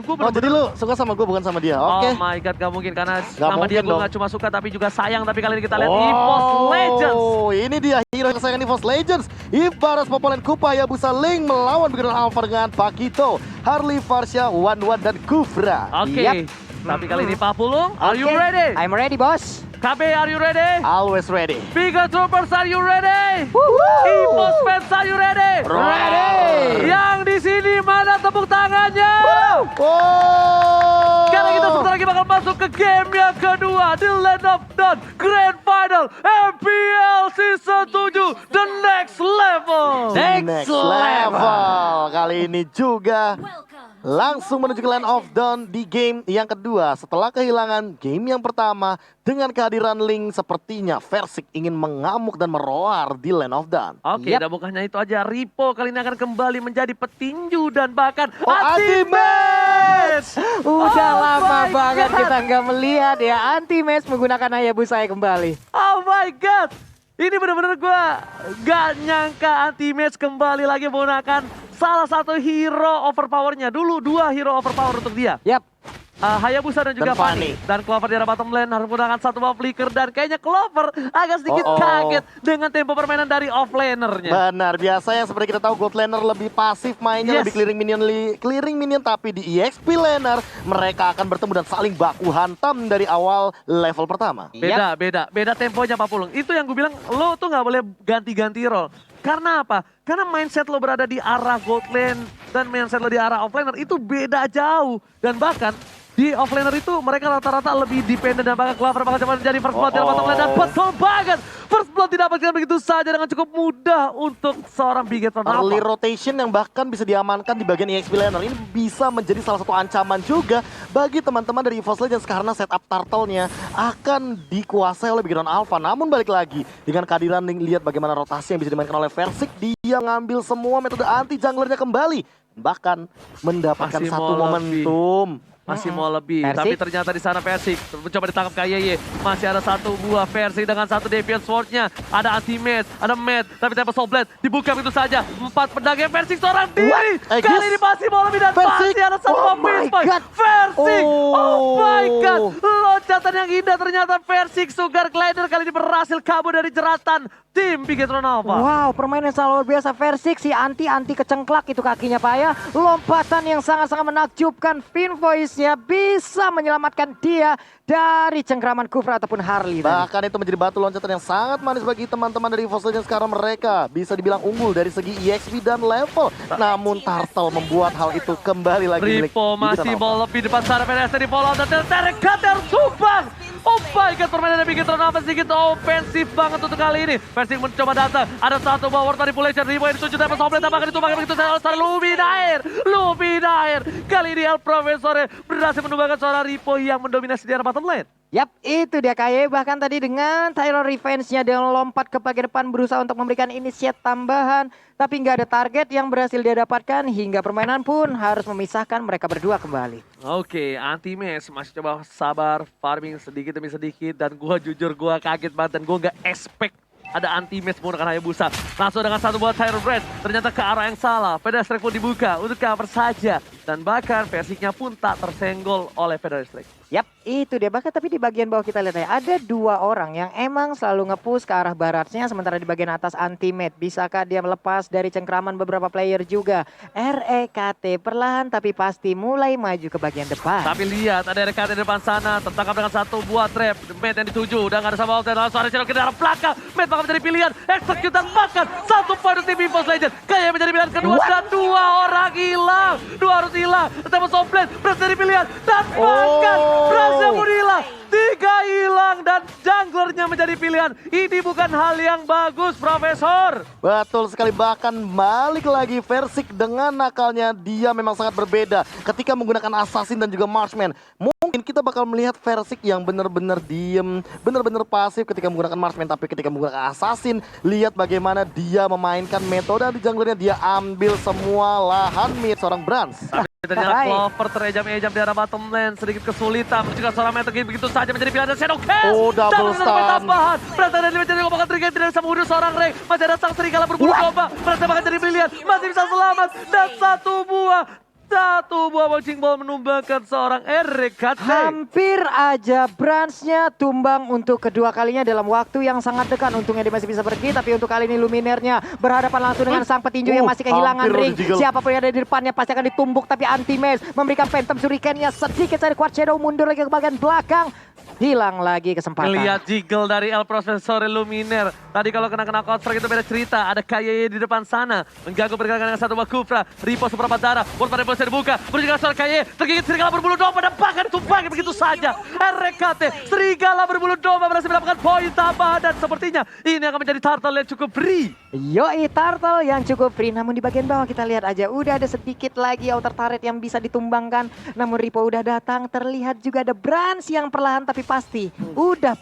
gue Oh jadi lu suka sama gue bukan sama dia, oke. Oh my god, gak mungkin karena Gak sama dia mungkin gue dong. gak cuma suka tapi juga sayang. Tapi kali ini kita lihat EVOS Legends. Oh, ini dia hero kesayangan EVOS Legends. Ibaras Popolen Kupa Hayabusa Link melawan Beginner Alpha dengan Pakito, Harley, Farsha, Wan dan Kufra. Oke, tapi kali ini Pak Pulung, are you Oke, ready? I'm ready, bos. KB, are you ready? Always ready. Bigger Troopers, are you ready? EVOS fans, are you ready? Ready. Yang di sini mana tepuk tangannya? Oh. Karena kita sebentar lagi bakal masuk ke game yang kedua, The Land of Dawn Grand Final MPL Season 7, The Next Level. Next level. Kali ini juga langsung menuju ke Land of Dawn di game yang kedua. Setelah kehilangan game yang pertama, dengan kehadiran Link sepertinya Versik ingin mengamuk dan meroar di Land of Dawn. Oke, dan bukan hanya itu aja, Ripo kali ini akan kembali menjadi petinju dan bahkan Ultimate! Udah Oh lama my banget God. kita nggak melihat ya anti-match menggunakan Hayabusa kembali. Oh my god, ini bener-bener gue gak nyangka Anti-Match kembali lagi menggunakan salah satu hero overpowernya. Dulu 2 hero overpower untuk dia. Yap. Hayabusa dan juga Dan Fanny. Fanny. Dan Clover di arah bottom lane harus menggunakan satu buah flicker. Dan kayaknya Clover agak sedikit kaget dengan tempo permainan dari offlanernya. Benar, biasanya seperti kita tahu gold laner lebih pasif mainnya, Yes. lebih clearing minion, tapi di EXP laner mereka akan bertemu dan saling baku hantam dari awal level pertama. Beda temponya Pak Pulung. Itu yang gue bilang, lo tuh gak boleh ganti-ganti role. Karena apa? Karena mindset lo berada di arah gold lane dan mindset lo di arah offlaner itu beda jauh. Dan bahkan di offlaner itu mereka rata-rata lebih dependent dan bahkan Clover bakal coba menjadi first blood di bottom lane dan betul banget. First blood didapatkan begitu saja dengan cukup mudah untuk seorang Bigetron Early Alpha. rotation yang bahkan bisa diamankan di bagian EXP laner ini bisa menjadi salah satu ancaman juga bagi teman-teman dari EVOS Legends karena setup turtle-nya akan dikuasai oleh Beginner Alpha. Namun balik lagi dengan kehadiran Link, lihat bagaimana rotasi yang bisa dimainkan oleh Versik, dia ngambil semua metode anti junglernya kembali, bahkan mendapatkan Masih satu mau lebih. momentum. Masih mau lebih, Versik. tapi ternyata di sana Versik mencoba ditangkap KYY. Masih ada satu buah Versik dengan satu Deviant Sword-nya. Ada Anti-Match, ada Matt, tapi Temple Soul Blade dibuka begitu saja. 4 pedang yang Versik seorang diri. Kali ini masih mau lebih dan Versik. masih ada satu Oh buah my Fistpoint. God. Versik, oh my god. Oh. Loncatan yang indah ternyata Versik Sugar Glider kali ini berhasil kabur dari jeratan tim Bigetron Alpha. Wow, permainan sangat luar biasa. Versik si anti kecengklak itu kakinya Pak ya. Lompatan yang sangat-sangat menakjubkan. Fin Voice-nya bisa menyelamatkan dia dari cengkraman Kufra ataupun Harley tadi. Bahkan itu menjadi batu loncatan yang sangat manis bagi teman-teman dari EVOS Legends karena mereka bisa dibilang unggul dari segi EXP dan level. Namun Turtle membuat hal itu kembali lagi milik Ripo masih Bigetron Alpha. mau lebih depan sana PDS di follow dan Terek Kater tumbang. Oh my god, permainan dari Bigetron Alpha sedikit ofensif banget untuk kali ini. Versik mencoba datang, ada satu buah ward manipulation. Ripo yang dituju dapat somblet, tambahkan ditumbangkan begitu saja oleh Luminair. Kali ini El Profesor berhasil menumbangkan seorang Ripo yang mendominasi di arah bottom lane. Yap, itu dia KY. Bahkan tadi dengan Tyler Revenge-nya dia lompat ke bagian depan berusaha untuk memberikan initiate tambahan. Tapi nggak ada target yang berhasil dia dapatkan hingga permainan pun harus memisahkan mereka berdua kembali. Oke, Anti-Match masih coba sabar, farming sedikit demi sedikit. Dan gua jujur gua kaget banget dan gua nggak expect ada Anti-Match menggunakan Hayabusa. Langsung dengan satu buat Tyler Brand, ternyata ke arah yang salah. Pedestrian pun dibuka untuk cover saja. Dan bahkan Versiknya pun tak tersenggol oleh Pedestrian. Yap, itu dia. Bahkan tapi di bagian bawah kita lihat ya, ada 2 orang yang emang selalu nge-push ke arah baratnya. Sementara di bagian atas Anti-Match. Bisakah dia melepas dari cengkraman beberapa player juga? REKT perlahan tapi pasti mulai maju ke bagian depan. Tapi lihat ada RKT di depan sana, tertangkap dengan satu buah trap. Matt yang dituju, udah gak ada sama Alten, langsung ada Channel ke arah belakang. Matt bakal menjadi pilihan, execute dan makan. 1 poin untuk tim EVOS Legends. Kayak menjadi pilihan kedua dan 2 orang hilang. 2 harus hilang, Temple Soul Blade berhasil jadi pilihan dan makan. Berhasil pun hilang. 3 hilang dan junglernya menjadi pilihan. Ini bukan hal yang bagus, Profesor. Betul sekali, bahkan balik lagi Versik dengan nakalnya dia memang sangat berbeda ketika menggunakan Assassin dan juga Marksman. Mungkin kita bakal melihat Versik yang benar-benar diem, benar-benar pasif ketika menggunakan Marksman, tapi ketika menggunakan Assassin, lihat bagaimana dia memainkan metode di junglernya, dia ambil semua lahan mid seorang Brans. Ternyata Clover terejam-ejam di arah bottom lane, sedikit kesulitan. Juga seorang Metal Gear begitu saja menjadi pilihan dan Shadow Cast. Oh, double dan stun. tambahan. Berasa dari menjadi ngomongkan trigger tidak bisa membunuh seorang Ray. Masih ada sang serigala berburu domba. Berasa bakal jadi pilihan, masih bisa selamat. Dan 1 buah Satu buah bouncing ball menumbangkan seorang RKT. Hampir aja Branch-nya tumbang untuk kedua kalinya dalam waktu yang sangat dekat. Untungnya dia masih bisa pergi, tapi untuk kali ini Luminernya berhadapan langsung dengan sang petinju yang masih kehilangan hampir ring. di-jiggle. Siapapun yang ada di depannya pasti akan ditumbuk, tapi Anti-Mage memberikan Phantom Shuriken-nya sedikit saja. Quad Shadow mundur lagi ke bagian belakang. Hilang lagi kesempatan. Lihat jiggle dari El Profesor Luminer. Tadi kalau kena Counter itu beda cerita. Ada KYY di depan sana. Mengganggu pergerakan dengan satu buah Kufra. Ripo seberapa darah. World Pada bisa dibuka. Berjalan soal KYY. Tergigit serigala berbulu domba. Dan bahkan tumbangin begitu saja. RKT serigala berbulu domba berhasil mendapatkan poin tambahan. Dan sepertinya ini akan menjadi turtle yang cukup free. Yoi, turtle yang cukup free. Namun di bagian bawah kita lihat aja. Udah ada sedikit lagi outer turret yang bisa ditumbangkan. Namun Ripo udah datang. Terlihat juga ada Branch yang perlahan tapi pasti udah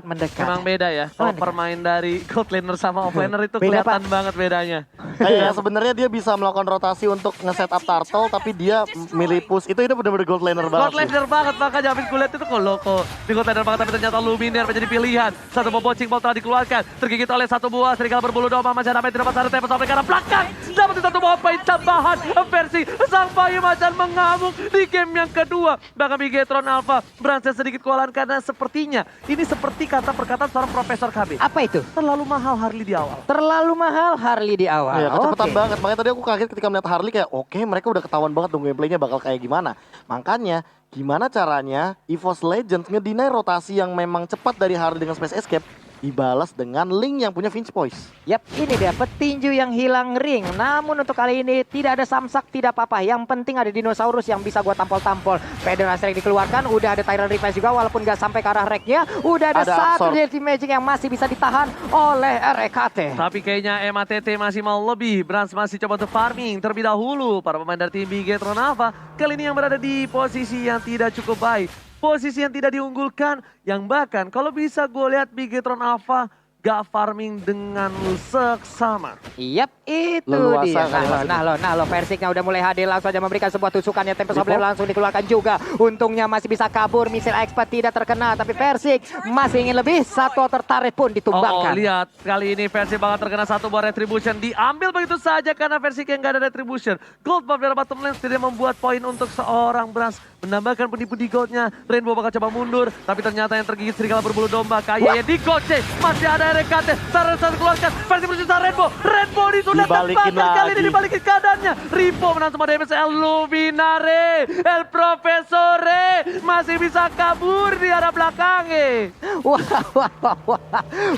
mendekat. Emang beda ya. Kalau permain dari gold laner sama offlaner itu Beda, kelihatan banget bedanya. Kayak sebenarnya dia bisa melakukan rotasi untuk nge-setup turtle, tapi dia milih push. Itu benar-benar gold laner banget. Gold laner banget, makanya habis kulihat itu kok loko. Di gold laner banget, tapi ternyata Luminer menjadi pilihan. Satu bocing ball telah dikeluarkan. Tergigit oleh satu buah serigala berbulu domba. Masih ada main di depan sana, tempat sampai ke arah belakang. Dapat satu buah poin tambahan. Versi sang bayi macan mengamuk di game yang kedua. Bahkan Bigetron Alpha berhasil sedikit kewalahan karena sepertinya ini seperti kata perkataan seorang Profesor KB. Apa itu? Terlalu mahal Harley di awal. Terlalu mahal Harley di awal. Iya, kecepatan Oke. banget. Makanya tadi aku kaget ketika melihat Harley kayak oke, mereka udah ketahuan banget dong gameplaynya bakal kayak gimana. Makanya gimana caranya EVOS Legends ngedinai rotasi yang memang cepat dari Harley dengan Space Escape dibalas dengan Link yang punya Finch Voice. Yap, ini dia petinju yang hilang ring. Namun untuk kali ini tidak ada samsak, tidak apa-apa. Yang penting ada dinosaurus yang bisa gua tampol-tampol. Federal Strike dikeluarkan, udah ada Tyrant Revive juga walaupun gak sampai ke arah reknya. Udah ada satu Absorb. Dirty Magic yang masih bisa ditahan oleh RKT. Tapi kayaknya MATT masih mau lebih. Branch masih coba untuk farming terlebih dahulu. Para pemain dari tim Bigetron Alpha kali ini yang berada di posisi yang tidak cukup baik. Posisi yang tidak diunggulkan. Yang bahkan kalau bisa gue lihat Bigetron Alpha gak farming dengan seksama. Yap, itu Leluasa dia. kali Nah lo Versiknya udah mulai hadir langsung aja memberikan sebuah tusukannya. Tempest of Flame langsung dikeluarkan juga. Untungnya masih bisa kabur, misil expert tidak terkena. Tapi Versik masih ingin lebih. Satu tertarik pun ditumbangkan. Lihat kali ini Versik bakal terkena satu buah retribution. Diambil begitu saja karena Versik yang gak ada retribution. Gold buff dari bottom lane tidak membuat poin untuk seorang Branch. Menambahkan pundi-pundi goldnya. Rainbow bakal coba mundur. Tapi ternyata yang tergigit serigala berbulu domba. Kayaknya digocek. Masih ada RKT. Saran keluarkan. Versik bersisa Rainbow. Rainbow disudah Dibalikin terbakar kali ini lagi. dibalikin keadaannya. Ripo menang sama damage El Luminare. El Profesore masih bisa kabur di arah belakangnya. Wah.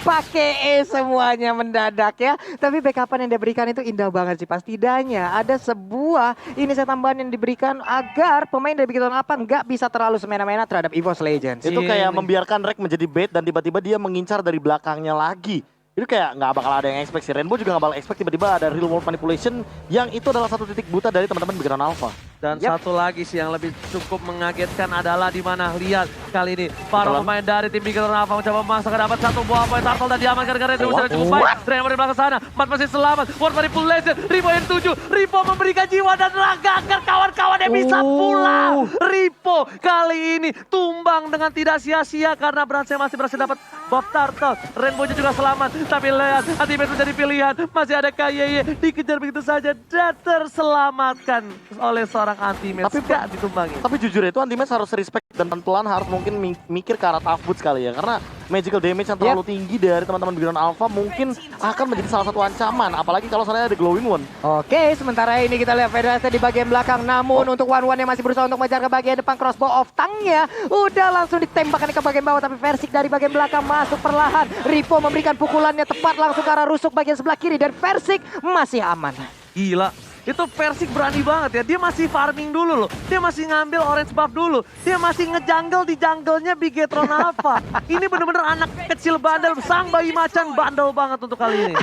Pakai E semuanya mendadak ya. Tapi backupan yang diberikan itu indah banget sih. Setidaknya ada sebuah inisiatif tambahan yang diberikan agar pemain dari Bigetron Alpha nggak bisa terlalu semena-mena terhadap EVOS Legends. Itu kayak Ini. membiarkan Rek menjadi bait dan tiba-tiba dia mengincar dari belakangnya lagi. Itu kayak nggak bakal ada yang expect sih. Rainbow juga nggak bakal expect tiba-tiba ada real world manipulation yang itu adalah satu titik buta dari teman-teman Bigetron Alpha. Dan Yap. satu lagi sih yang lebih cukup mengagetkan adalah di mana lihat kali ini para pemain dari tim Bigetron Alpha mencoba memaksakan dapat satu buah poin turtle dan diamankan karena retribusi yang cukup baik. Rainbow di belakang sana, Mat masih selamat. World manipulation, Ripo yang 7, Ripo memberikan jiwa dan raga agar kawan-kawan yang bisa pulang. Ripo kali ini tumbang dengan tidak sia-sia karena Branch masih berhasil dapat buff turtle. Rainbow juga selamat, tapi lihat Anti-Mage menjadi pilihan. Masih ada KYY dikejar begitu saja dan terselamatkan oleh seorang Anti-Mage. Tapi gak ditumbangi. Tapi jujur itu Anti-Mage harus respect dan pelan-pelan harus mungkin mikir ke arah tough boots kali ya. Karena magical damage yang terlalu tinggi dari teman-teman Bigetron Alpha mungkin akan menjadi salah satu ancaman. Apalagi kalau misalnya ada glowing one. Oke, sementara ini kita lihat Federasi di bagian belakang. Namun untuk One yang masih berusaha untuk mengejar ke bagian depan, crossbow of tangnya udah langsung ditembakkan ke bagian bawah. Tapi Versik dari bagian belakang masuk perlahan. Ripo memberikan pukulannya tepat langsung ke arah rusuk bagian sebelah kiri. Dan Versik masih aman. Gila. Itu Versik berani banget ya. Dia masih farming dulu loh. Dia masih ngambil orange buff dulu. Dia masih ngejungle di jungle-nya Bigetron Alpha. Ini bener-bener anak kecil bandel. Sang bayi macan bandel banget untuk kali ini.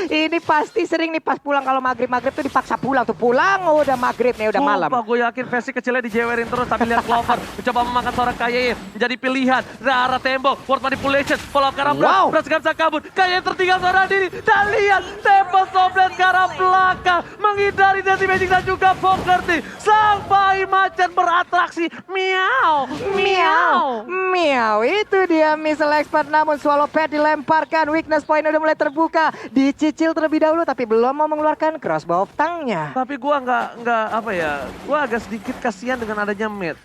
Ini pasti sering nih pas pulang kalau maghrib tuh dipaksa pulang tuh. Pulang udah maghrib nih, udah malam. Sumpah gue yakin Versik kecilnya dijewerin terus. Tapi lihat Clover mencoba memakan seorang KYY. Menjadi pilihan. Ke arah tembok. World manipulation. Follow up ke arah belakang. Branch gak bisa kabur. KYY tertinggal seorang diri. Dan lihat Tempest Soblet ke arah belakang. menghindari Dirty Magic dan juga Pokerti. Sang bayi macan beratraksi. Miau, miau. Miau, itu dia missile expert, namun Swallow Pad dilemparkan. Weakness point udah mulai terbuka. Dicicil terlebih dahulu tapi belum mau mengeluarkan crossbow of tongue-nya. Tapi gua nggak apa ya, gua agak sedikit kasihan dengan adanya mid.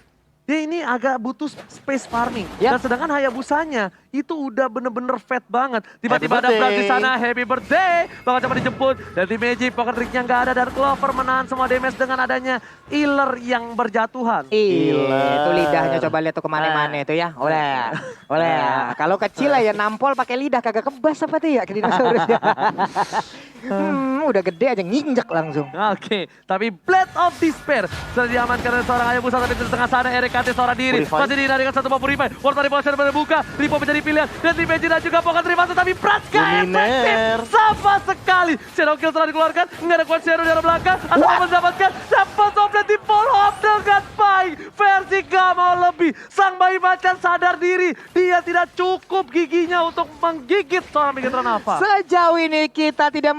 Dia ini agak butuh space farming. Yap. Dan sedangkan Hayabusanya itu udah bener-bener fat banget. Tiba-tiba ada Happy Brad di birthday. sana, happy birthday. Bakal coba dijemput. Dari Magic, pocket tricknya nggak ada. Dan Clover menahan semua damage dengan adanya healer yang berjatuhan. Iya, itu lidahnya coba lihat tuh kemana-mana itu ya. Oleh. Kalau kecil ya nampol pakai lidah kagak kebas apa tuh ya ke dinosaurusnya. Udah gede aja nginjek langsung. Oke, tapi Blade of Despair sudah diamankan oleh seorang Hayabusa, tapi di tengah sana RKT seorang diri. Purify. Masih dihindari dengan satu Purify. War Manipulation berbuka, Lipo menjadi pilihan. Dan Dimension dan juga Pocket Rivas, tapi Praska Luminer. efektif sama sekali. Shadow Kill telah dikeluarkan, nggak ada Quad Shadow di arah belakang. Atau mendapatkan Sample Somblet di follow up dengan baik. Versi gak mau lebih. Sang bayi macan sadar diri. Dia tidak cukup giginya untuk menggigit seorang Megatron Alpha. Sejauh ini kita tidak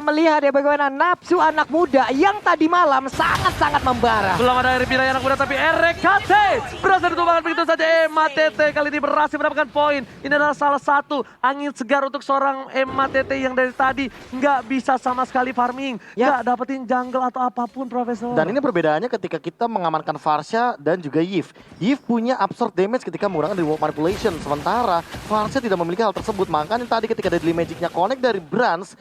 melihat ya bagaimana nafsu anak muda yang tadi malam sangat-sangat membara. Belum ada Ripilai anak muda tapi RKT berhasil ditumbangkan begitu saja. MATT kali ini berhasil mendapatkan poin. Ini adalah salah satu angin segar untuk seorang MATT yang dari tadi nggak bisa sama sekali farming. Ya. Nggak dapetin jungle atau apapun, Profesor. Dan ini perbedaannya ketika kita mengamankan Varsha dan juga Yves. Yves punya absorb damage ketika menggunakan reward manipulation. Sementara Varsha tidak memiliki hal tersebut. Makanya tadi ketika Deadly Magic-nya connect dari Brans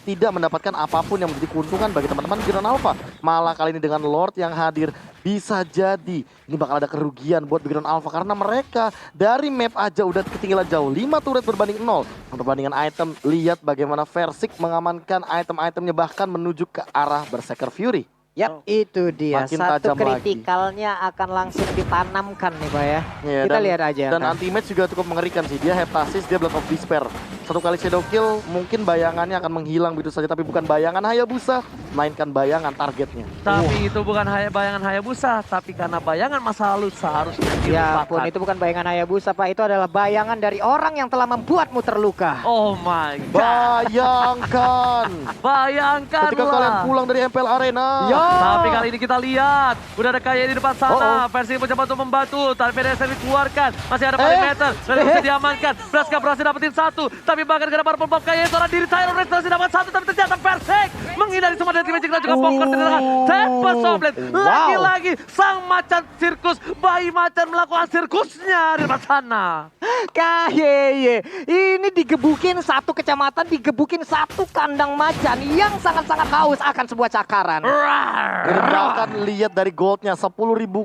tidak mendapatkan apapun yang menjadi keuntungan bagi teman-teman Giron Alpha. Malah kali ini dengan Lord yang hadir, bisa jadi ini bakal ada kerugian buat Giron Alpha. Karena mereka dari map aja udah ketinggalan jauh. 5 turret berbanding 0. Perbandingan item, lihat bagaimana Versik mengamankan item-itemnya bahkan menuju ke arah Berserker Fury. Yap, itu dia. Makin Satu tajam kritikalnya akan langsung ditanamkan nih Pak ya. Iya, Kita lihat aja. Dan anti-match juga cukup mengerikan sih. Dia Heptasis, dia Blood of Despair. Satu kali Shadow Kill, mungkin bayangannya akan menghilang begitu saja. Tapi bukan bayangan Hayabusa, melainkan bayangan targetnya. Tapi itu bukan bayangan Hayabusa, tapi karena bayangan masa lalu seharusnya Ya pun dilupakan. itu bukan bayangan Hayabusa Pak, itu adalah bayangan dari orang yang telah membuatmu terluka. Oh my god. Bayangkan Bayangkan ketika kalian pulang dari MPL Arena. Ya. Tapi kali ini kita lihat, udah ada Kaya di depan sana. Versi mencoba untuk membantu, tapi PDS dikeluarkan. Masih ada perimeter, dan bisa diamankan. Braska berhasil dapetin satu, tapi bahkan gara-gara purple Kaya seorang diri Tyron Rex berhasil dapat satu, tapi ternyata Persik menghindari semua dari Magic dan juga Poker di tengah. Tempo Soblet, lagi-lagi sang macan sirkus, bayi macan melakukan sirkusnya di depan sana. Kayeye, ini digebukin satu kecamatan, digebukin satu kandang macan yang sangat-sangat haus akan sebuah cakaran. Rar. Bahkan lihat dari goldnya 10.000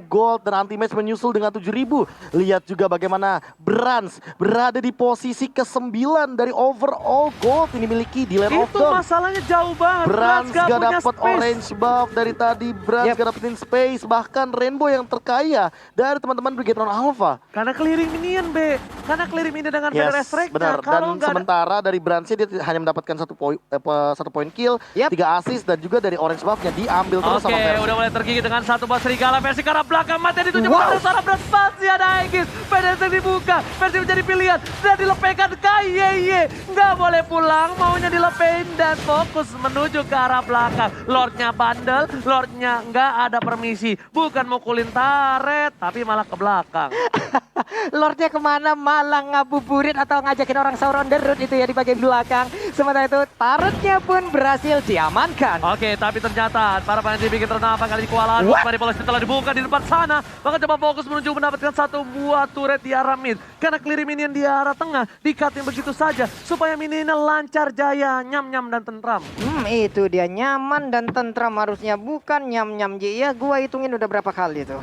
gold dan anti-match menyusul dengan 7.000. Lihat juga bagaimana Brans berada di posisi ke-9 dari overall gold ini miliki di Land of Itu Dawn. masalahnya jauh banget. Brans gak gak punya dapet space. orange buff dari tadi. Brans Yep. gak dapetin space. Bahkan Rainbow yang terkaya dari teman-teman Brigatron Alpha. Karena clearing minion, B. Karena clearing minion dengan VRS Strike. benar. Dan sementara dari Bransnya dia hanya mendapatkan satu poin kill, Yep. 3 assist dan juga dari orange buffnya diambil terus Oke, sama Versi. udah mulai tergigit dengan satu bas serigala. Versi ke arah belakang, mati ditunjuk Wow. pada seorang Brans. Masih ada Aegis. PDS yang dibuka. Versi menjadi pilihan. Dan dilepehkan Kayeye. Nggak boleh pulang, maunya dilepehin dan fokus menuju ke arah belakang. Lordnya bandel, Lordnya nggak ada permisi. Bukan mukulin taret, tapi malah ke belakang. Lordnya kemana malah ngabuburit atau ngajakin orang Sauron derut itu ya di bagian belakang. Sementara itu tarotnya pun berhasil diamankan. Oke, tapi ternyata para pemain tim bikin ternafas kali ini kewalahan. Manipulasi telah dibuka di depan sana. Maka coba fokus menuju mendapatkan satu buah turret di arah mid. Karena clearing minion di arah tengah, di-cutting begitu saja. Supaya minionnya lancar jaya, nyam-nyam dan tentram. Itu dia nyaman dan tentram harusnya, bukan nyam-nyam. Ya gua hitungin udah berapa kali tuh.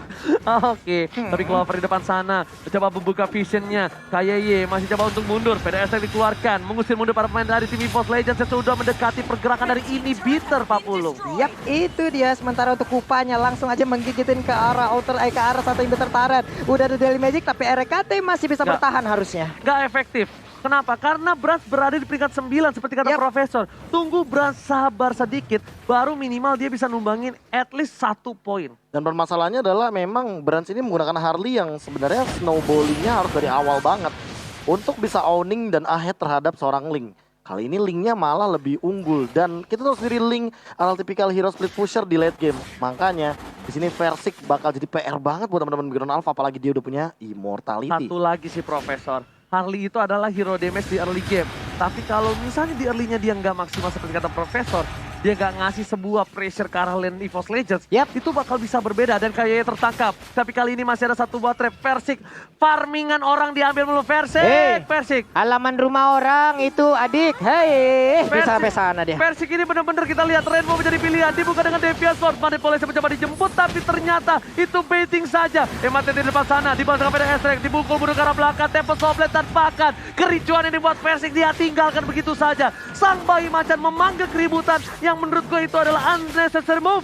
Oke, tapi Clover di depan sana. Coba membuka visionnya. Kayeye masih coba untuk mundur. PDS yang dikeluarkan. Mengusir mundur para pemain dari tim EVOS Legends yang sudah mendekati pergerakan dari inhibitor, Pak Pulung. Yap, itu dia. Sementara untuk Kupanya langsung aja menggigitin ke arah ke arah satu inhibitor turret. Udah ada Daily Magic tapi RKT masih bisa Nggak. bertahan harusnya. Gak efektif. Kenapa? Karena Brans berada di peringkat 9 seperti kata Yap. Profesor. Tunggu Brans sabar sedikit, baru minimal dia bisa numbangin at least 1 poin. Dan permasalahannya adalah memang Brans ini menggunakan Harley yang sebenarnya snowballingnya harus dari awal banget. Untuk bisa owning dan ahead terhadap seorang Link. Kali ini Link-nya malah lebih unggul dan kita tahu sendiri Link adalah tipikal hero split pusher di late game. Makanya di sini Versik bakal jadi PR banget buat teman-teman Ground Alpha, apalagi dia udah punya Immortality. Satu lagi sih Profesor. Harley itu adalah hero damage di early game. Tapi kalau misalnya di early-nya dia nggak maksimal seperti kata Profesor, dia nggak ngasih sebuah pressure ke arah lane EVOS Legends, itu bakal bisa berbeda dan kayaknya tertangkap. Tapi kali ini masih ada satu buat trap. Versik, farmingan orang diambil dulu. Versik, Versik. Halaman rumah orang itu adik, hei, bisa sampai sana dia. Versik ini benar-benar kita lihat Rainbow menjadi pilihan, dibuka dengan Devious Sword. Manipulasi mencoba dijemput tapi ternyata itu baiting saja. MAT di depan sana, dibalas dengan pedang Estrek, dibukul mundur ke arah belakang, tempo Soblet dan bahkan kericuan ini buat Versik dia tinggalkan begitu saja. Sang bayi macan memanggil keributan yang menurut gue itu adalah unnecessary move.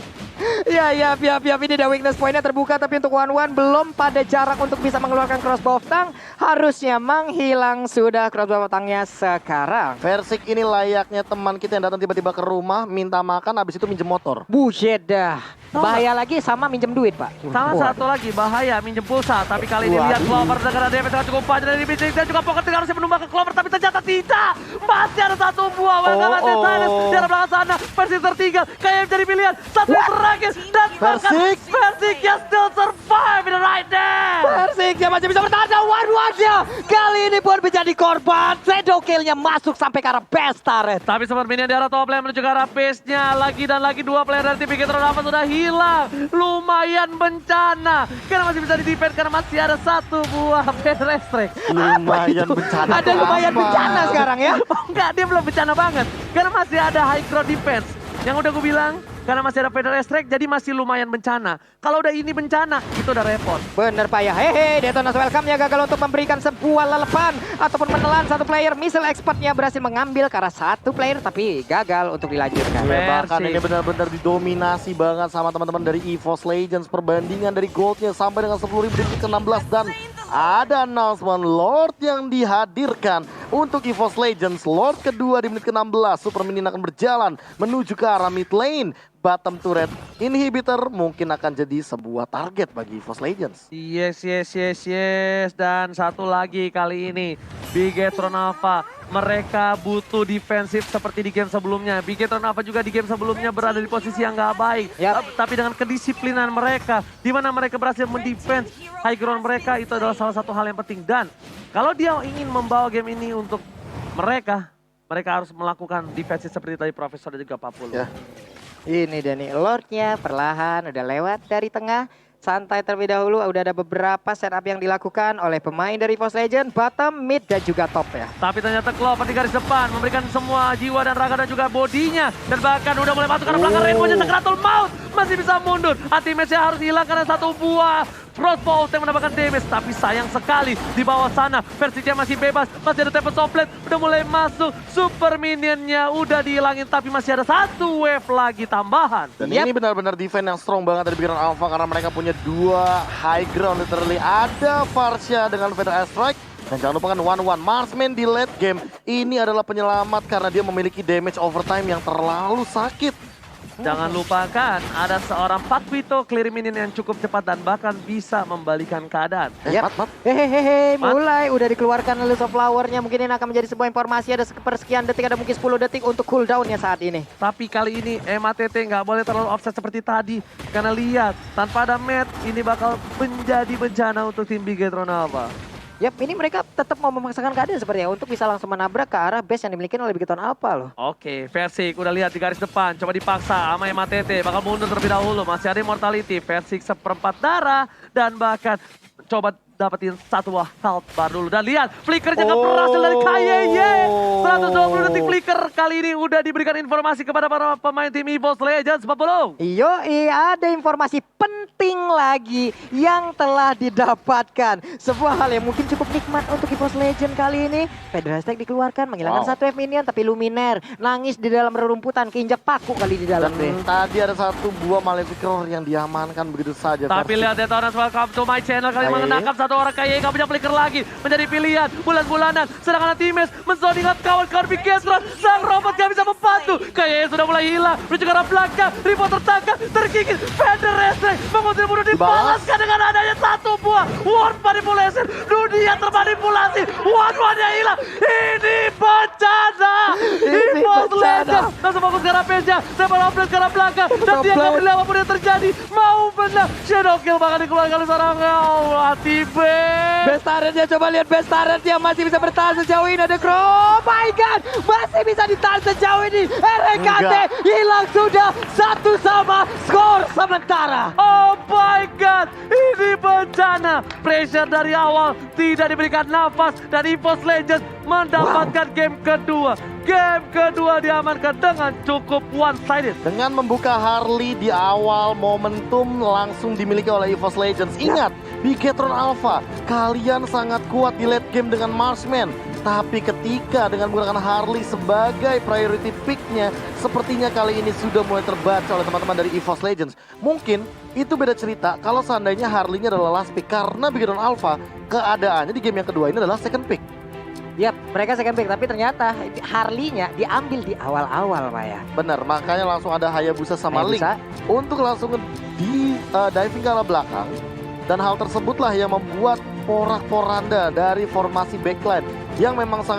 Ya, ini ada weakness pointnya terbuka, tapi untuk One belum pada jarak untuk bisa mengeluarkan crossbow of tongue. Harusnya menghilang sudah crossbow of tongue-nya sekarang. Versik ini layaknya teman kita yang datang tiba-tiba ke rumah, minta makan, habis itu minjem motor. Buset dah. Bahaya lagi sama minjem duit, Pak. Sama satu lagi bahaya minjem pulsa, tapi kali ini lihat Clover dengan damage yang cukup banyak dari Bisik dan juga Pocket harusnya menumbangkan Clover, tapi ternyata tidak. Masih ada satu buah Welcome at Silence di arah belakang sana. Versik tertinggal, kayak jadi pilihan. Satu terakhir dan bahkan Versik yang still survive in the right there. Versik dia masih bisa bertahan dan One-nya kali ini pun menjadi korban. Shadow kill-nya masuk sampai ke arah base turret. Tapi super minion di arah top lane menuju ke arah base-nya. Lagi dan lagi dua player dari tim Bigetron Alpha sudah hilang. Lumayan bencana. Karena masih bisa di-defend karena masih ada satu buah Pedro Estrek. Lumayan bencana. Ada lumayan bencana sekarang ya. Oh enggak, dia belum bencana banget. Karena masih ada high ground defense. Yang udah gue bilang, karena masih ada Pedro Estrek jadi masih lumayan bencana. Kalau udah ini bencana, itu udah repot. Bener Pak ya. Hehe, Detonas welcome-nya gagal untuk memberikan sebuah lelepan ataupun menelan satu player. Missile expertnya berhasil mengambil ke arah satu player tapi gagal untuk dilanjutkan. Ya, bahkan ini benar-benar didominasi banget sama teman-teman dari EVOS Legends. Perbandingan dari goldnya sampai dengan 10.000 di menit ke-16 dan ada announcement Lord yang dihadirkan untuk EVOS Legends. Lord kedua di menit ke-16. Super Minion akan berjalan menuju ke arah mid lane. Bottom turret inhibitor mungkin akan jadi sebuah target bagi EVOS Legends. Yes. Dan satu lagi kali ini Bigetron Alpha. Mereka butuh defensif seperti di game sebelumnya. Bigetron Alpha juga di game sebelumnya berada di posisi yang gak baik. Tapi dengan kedisiplinan mereka, di mana mereka berhasil mendefense high ground mereka, itu adalah salah satu hal yang penting. Dan kalau dia ingin membawa game ini untuk mereka harus melakukan defensif seperti tadi Profesor dan juga Papulu. Ya. Ini dia nih, Lordnya perlahan udah lewat dari tengah. Santai terlebih dahulu, udah ada beberapa setup yang dilakukan oleh pemain dari EVOS Legends, bottom, mid, dan juga top ya. Tapi ternyata Clover di garis depan memberikan semua jiwa dan raga dan juga bodinya. Dan bahkan udah mulai masuk ke belakang Rainbow-nya Sakratul Maut. Masih bisa mundur, ultimate-nya harus hilang karena satu buah Frostbolt yang mendapatkan damage. Tapi sayang sekali di bawah sana Versiknya masih bebas, masih ada Tempo Soplet. Udah mulai masuk, super minionnya udah dihilangin. Tapi masih ada satu wave lagi tambahan. Dan ini benar-benar defense yang strong banget dari Bigetron Alpha karena mereka punya dua high ground literally. Ada Varsha dengan Pedro Estrek. Dan jangan lupakan One Marksman di late game. Ini adalah penyelamat karena dia memiliki damage overtime yang terlalu sakit. Jangan lupakan ada seorang Pakvito clear minion yang cukup cepat dan bahkan bisa membalikan keadaan. Hehehe, mulai udah dikeluarkan Lilies of Flower-nya. Mungkin ini akan menjadi sebuah informasi. Ada sepersekian detik, ada mungkin 10 detik untuk cooldown-nya saat ini. Tapi kali ini MATT nggak boleh terlalu offset seperti tadi. Karena lihat, tanpa ada Matt, ini bakal menjadi bencana untuk tim Bigetron Alpha. Yap, ini mereka tetap mau memaksakan keadaan sepertinya untuk bisa langsung menabrak ke arah base yang dimiliki oleh Bigetron Alpha loh. Oke, Versik udah lihat di garis depan, coba dipaksa sama MATT, bakal mundur terlebih dahulu, masih ada Immortality, Versik seperempat darah, dan bahkan coba dapetin satu health bar dulu. Dan lihat, flickernya nggak berhasil dari KYY. 120 detik flicker kali ini udah diberikan informasi kepada para pemain tim EVOS Legends, 40. Ada informasi penting lagi yang telah didapatkan. Sebuah hal yang mungkin cukup nikmat untuk EVOS Legends kali ini. Pedro Estrek dikeluarkan, menghilangkan satu F minion, tapi Luminaire nangis di dalam rerumputan, keinjak paku kali di dalam. Dan tadi ada satu buah Maleficor yang diamankan begitu saja. Tapi lihat Detonas, welcome to my channel. Kali mengenakan satu orang KYY, gak punya flicker lagi. Menjadi pilihan bulan-bulanan. Sedangkan Times menzoningat kawan-kawan Bigetron. Sang robot gak bisa membantu. KYY sudah mulai hilang. Menuju ke arah belakang. Ripot tertangkap, terkikis. Pedro Estrek mengusir bunuh dibalaskan dengan adanya satu buah Ward Manipulation. Dunia termanipulasi. One-nya hilang. Ini bencana. Ini EVOS bencana. Legends langsung fokus ke Rampage-nya. Triple Outplay ke arah belakang. Dan dia nggak peduli apapun yang terjadi. Mau menang. Shadow Kill bakal dikeluarkan oleh seorang Atibe. Best talentnya, coba lihat best talentnya masih bisa bertahan sejauh ini. Ada Crow, oh my god, masih bisa ditahan sejauh ini. RKT Enggak. hilang sudah 1-1, skor sementara. Oh my god, ini bencana. Pressure dari awal tidak diberikan nafas dan EVOS Legends mendapatkan game kedua. Game kedua diamankan dengan cukup one-sided. Dengan membuka Harley di awal, momentum langsung dimiliki oleh EVOS Legends. Ingat, Bigetron Alpha, kalian sangat kuat di late game dengan Marksman. Tapi ketika dengan menggunakan Harley sebagai priority pick-nya, sepertinya kali ini sudah mulai terbaca oleh teman-teman dari EVOS Legends. Mungkin itu beda cerita kalau seandainya Harley-nya adalah last pick. Karena Bigetron Alpha, keadaannya di game yang kedua ini adalah second pick. Yap, mereka second pick, tapi ternyata Harley-nya diambil di awal-awal, Pak ya. Benar, makanya langsung ada Hayabusa sama Link Hayabusa. untuk langsung di diving ke arah belakang. Dan hal tersebutlah yang membuat porak-poranda dari formasi backline yang memang sangat